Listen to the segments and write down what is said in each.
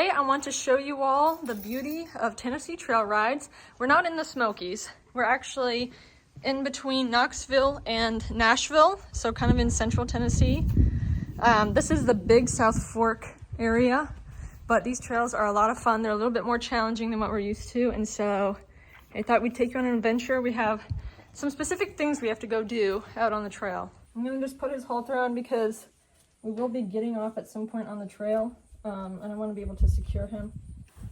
Today I want to show you all the beauty of Tennessee trail rides. We're not in the Smokies. We're actually in between Knoxville and Nashville, so kind of in central Tennessee. This is the Big South Fork area, but these trails are a lot of fun. They're a little bit more challenging than what we're used to, and so I thought we'd take you on an adventure. We have some specific things we have to go do out on the trail. I'm gonna just put his halter on because we will be getting off at some point on the trail. And I want to be able to secure him.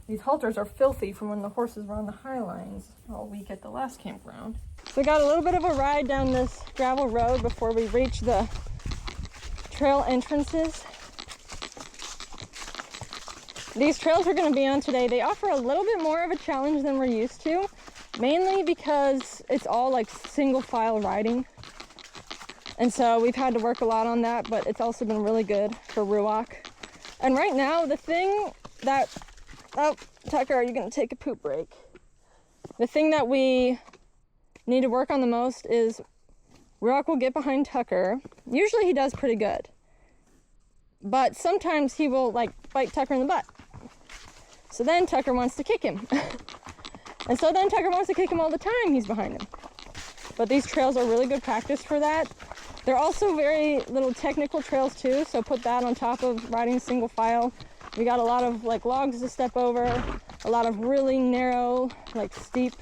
These halters are filthy from when the horses were on the high lines all week at the last campground. So we got a little bit of a ride down this gravel road before we reach the trail entrances. These trails we're going to be on today, they offer a little bit more of a challenge than we're used to, mainly because it's all like single file riding. And so we've had to work a lot on that, but it's also been really good for Ruach. And right now, the thing that, oh, Tucker, are you gonna take a poop break? The thing that we need to work on the most is Ruach will get behind Tucker. Usually he does pretty good. But sometimes he will like bite Tucker in the butt. So then Tucker wants to kick him. And so then Tucker wants to kick him all the time he's behind him. But these trails are really good practice for that. They're also very little technical trails too, so put that on top of riding single file. We got a lot of like logs to step over, a lot of really narrow, like steep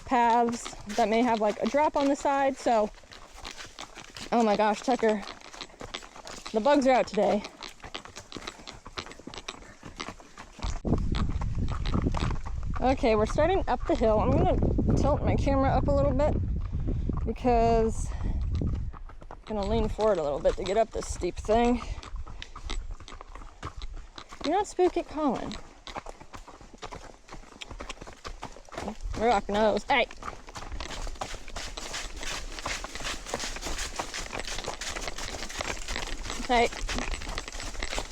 paths that may have like a drop on the side. So, oh my gosh, Tucker, the bugs are out today. Okay, we're starting up the hill. I'm gonna tilt my camera up a little bit because I'm gonna lean forward a little bit to get up this steep thing. You're not spooky, Colin. Rock nose. Hey! Hey.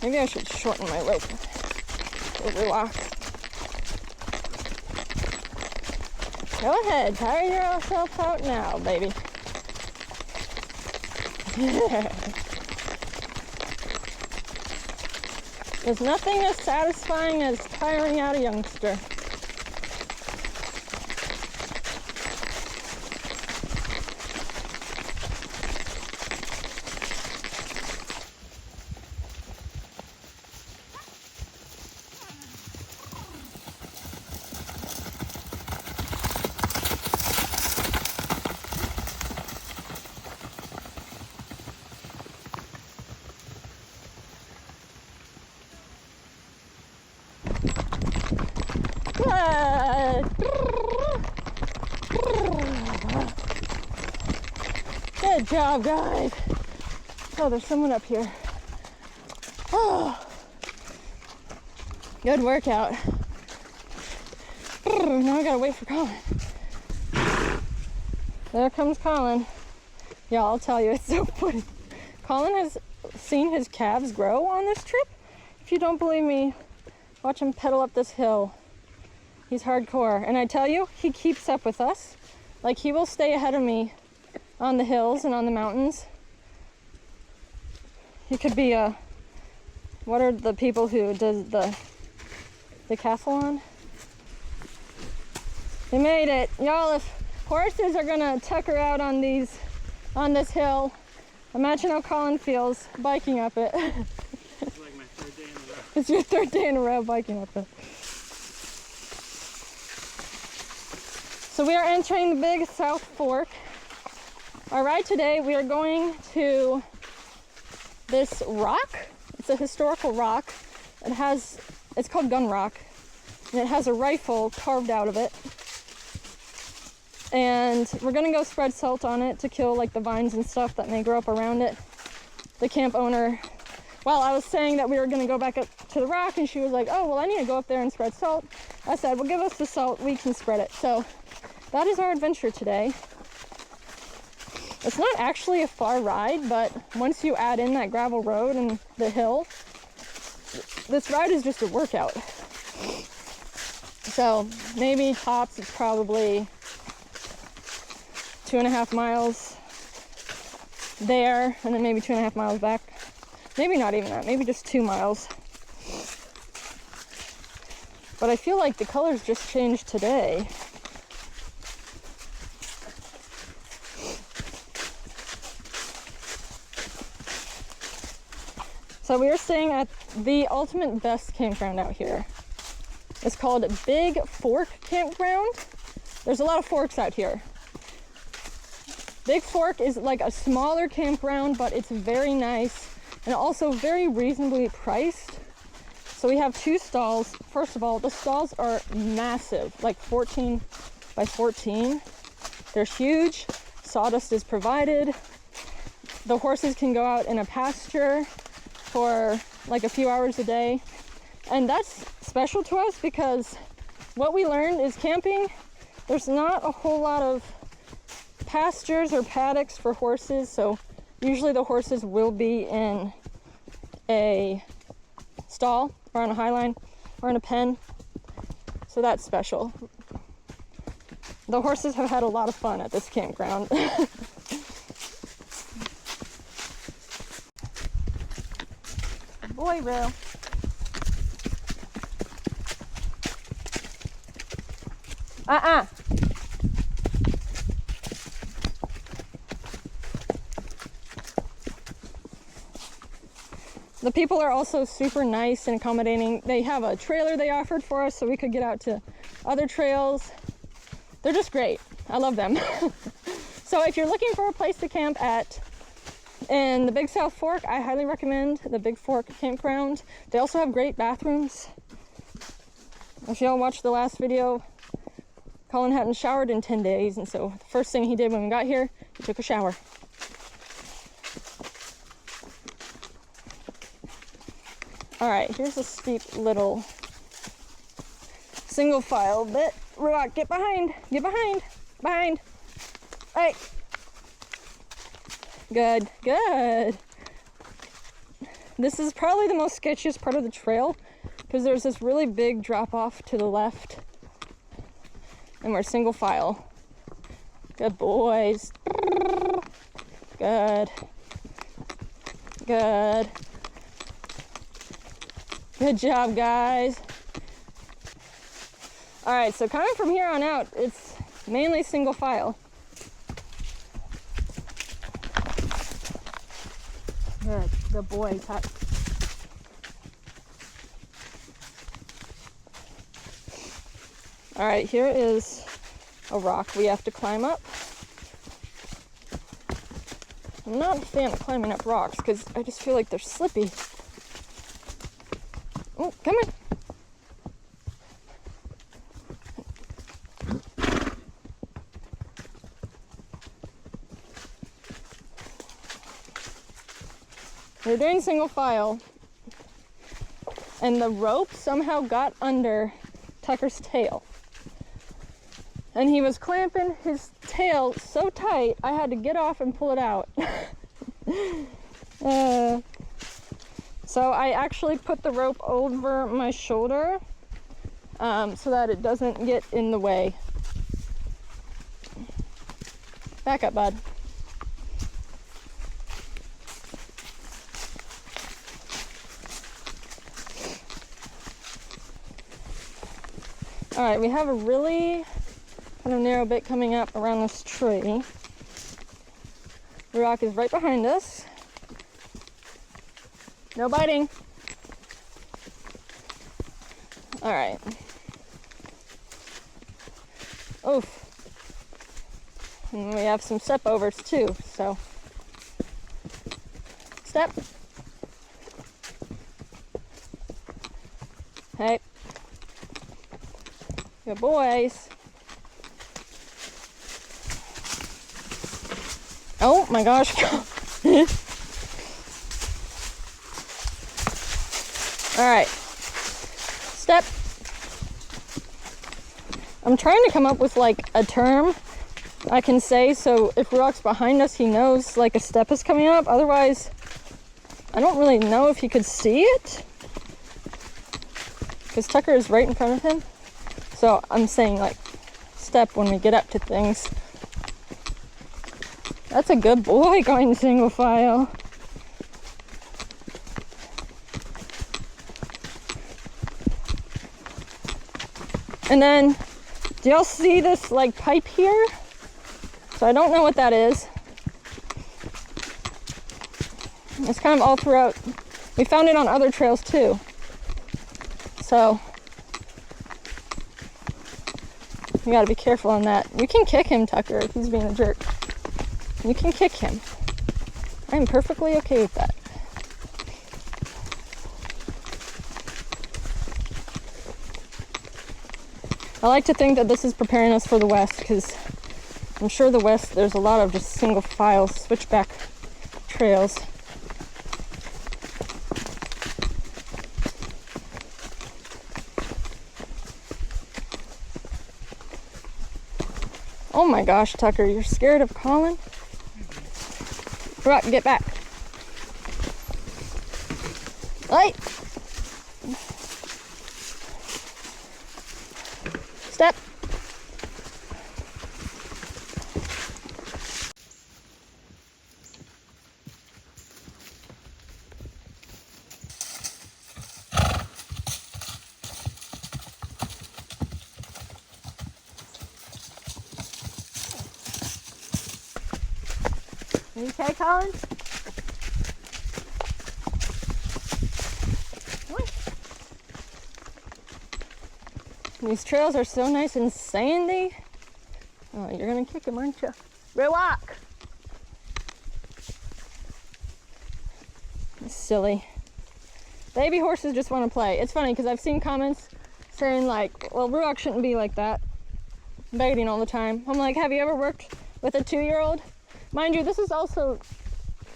Maybe I should shorten my rope. Rock. Go ahead, tire yourself out now, baby. There's nothing as satisfying as tiring out a youngster. Good job, guys. Oh, there's someone up here. Oh, good workout. Now I gotta wait for Colin. There comes Colin. Yeah, I'll tell you, it's so funny. Colin has seen his calves grow on this trip. If you don't believe me, watch him pedal up this hill. He's hardcore. And I tell you, he keeps up with us. Like, he will stay ahead of me on the hills and on the mountains. He could be a, what are the people who does the decathlon? He made it. Y'all, if horses are gonna tucker out on this hill, imagine how Colin feels biking up it. It's like my third day in a row. It's your third day in a row biking up it. So we are entering the Big South Fork. Our ride today, we are going to this rock. It's a historical rock. It's called Gun Rock, and it has a rifle carved out of it. And we're gonna go spread salt on it to kill like the vines and stuff that may grow up around it. The camp owner, well, I was saying that we were gonna go back up to the rock, and she was like, oh, well, I need to go up there and spread salt. I said, well, give us the salt, we can spread it. So that is our adventure today. It's not actually a far ride, but once you add in that gravel road and the hill, this ride is just a workout. So maybe tops is probably 2.5 miles there, and then maybe 2.5 miles back. Maybe not even that, maybe just 2 miles. but I feel like the colors just changed today. So we are staying at the ultimate best campground out here. It's called Big Fork Campground. There's a lot of forks out here. Big Fork is like a smaller campground, but it's very nice and also very reasonably priced. So we have 2 stalls. First of all, the stalls are massive, like 14 by 14. They're huge. Sawdust is provided. The horses can go out in a pasture for like a few hours a day. And that's special to us because what we learned is camping, there's not a whole lot of pastures or paddocks for horses. So usually the horses will be in a stall or on a highline or in a pen. So that's special. The horses have had a lot of fun at this campground. Boy, Roo. The people are also super nice and accommodating. They have a trailer they offered for us so we could get out to other trails. They're just great. I love them. So if you're looking for a place to camp at in the Big South Fork, I highly recommend the Big Fork Campground. They also have great bathrooms. If y'all watched the last video, Colin hadn't showered in 10 days, and so the first thing he did when we got here, he took a shower. All right, here's a steep little single file bit. Rock, get behind, behind. Hey. Good, good. This is probably the most sketchiest part of the trail because there's this really big drop off to the left and we're single file. Good boys. Good. Good. Good job, guys. All right, so coming from here on out, it's mainly single file. Good boys. All right, here is a rock we have to climb up. I'm not a fan of climbing up rocks because I just feel like they're slippy. Oh, come on. We're doing single file, and the rope somehow got under Tucker's tail. And he was clamping his tail so tight, I had to get off and pull it out. So I actually put the rope over my shoulder so that it doesn't get in the way. Back up, bud. All right, we have a really kind of narrow bit coming up around this tree. The rock is right behind us. No biting. All right. Oof. And we have some step overs too, so. Step. Hey. Good boys. Oh my gosh. All right. Step. I'm trying to come up with like a term I can say so if Rock's behind us, he knows like a step is coming up. Otherwise, I don't really know if he could see it because Tucker is right in front of him. So I'm saying like step when we get up to things. That's a good boy going single file. And then, do y'all see this like pipe here? So I don't know what that is. It's kind of all throughout. We found it on other trails too. So you gotta be careful on that. You can kick him, Tucker, if he's being a jerk. You can kick him. I'm perfectly okay with that. I like to think that this is preparing us for the west, because I'm sure the west there's a lot of just single file switchback trails. Oh my gosh, Tucker, you're scared of Colin? Rock, get back. Light. Step. You okay, Colin? These trails are so nice and sandy. Oh, you're gonna kick him, aren't you? Walk. Silly. Baby horses just want to play. It's funny because I've seen comments saying like, well, Ruach shouldn't be like that, baiting all the time. I'm like, have you ever worked with a 2-year-old? Mind you, this is also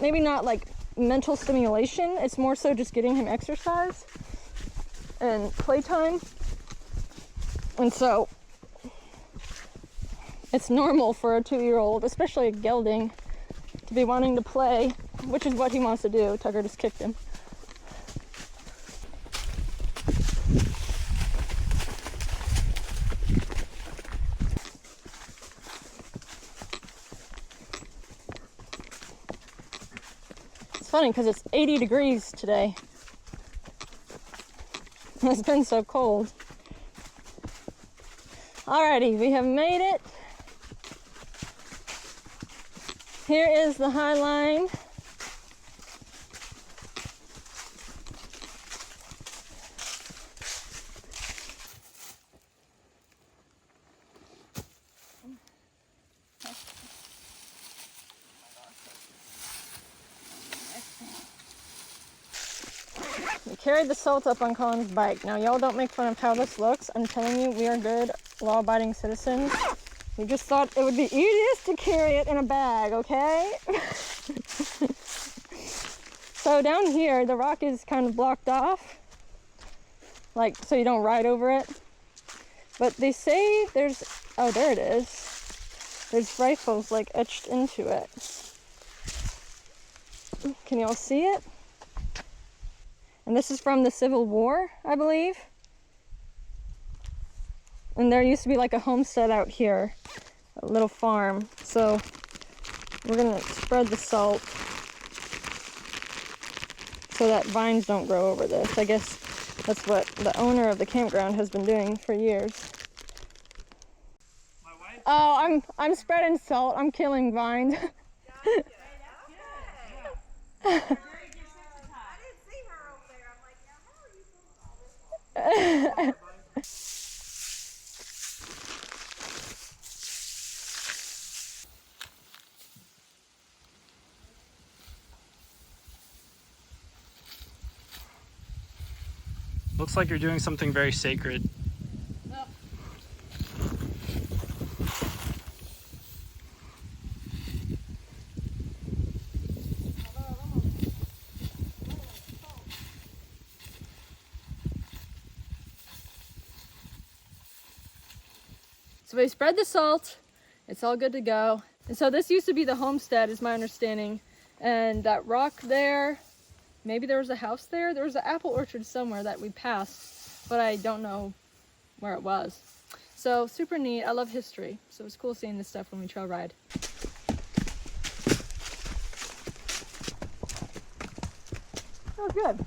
maybe not like mental stimulation. It's more so just getting him exercise and playtime. And so it's normal for a 2-year-old, especially a gelding, to be wanting to play, which is what he wants to do. Tucker just kicked him. It's funny because it's 80 degrees today. It's been so cold. Alrighty, we have made it. Here is the high line. We carried the salt up on Colin's bike. Now y'all don't make fun of how this looks. I'm telling you, we are good, law-abiding citizens. We just thought it would be easiest to carry it in a bag, okay? So down here, the rock is kind of blocked off, like so you don't ride over it. But they say there's, oh, there it is. There's rifles like etched into it. Can y'all see it? And this is from the Civil War, I believe. And there used to be like a homestead out here, a little farm. So we're gonna spread the salt so that vines don't grow over this. I guess that's what the owner of the campground has been doing for years. My wife? Oh, I'm spreading salt. I'm killing vines. Looks like you're doing something very sacred. So we spread the salt. It's all good to go. And so this used to be the homestead, is my understanding. And that rock there, maybe there was a house there. There was an apple orchard somewhere that we passed, but I don't know where it was. So super neat. I love history. So it's cool seeing this stuff when we trail ride. Oh, good.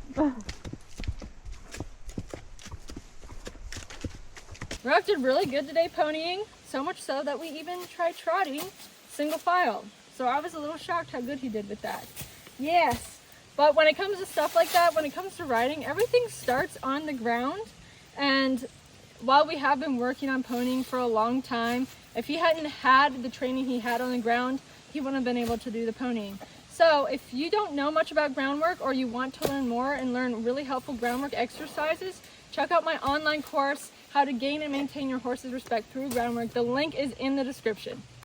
Rock did really good today ponying, so much so that we even tried trotting single file. So I was a little shocked how good he did with that. Yes, but when it comes to stuff like that, when it comes to riding, everything starts on the ground. And while we have been working on ponying for a long time, if he hadn't had the training he had on the ground, he wouldn't have been able to do the ponying. So if you don't know much about groundwork or you want to learn more and learn really helpful groundwork exercises, check out my online course, How to Gain and Maintain Your Horse's Respect Through Groundwork. The link is in the description.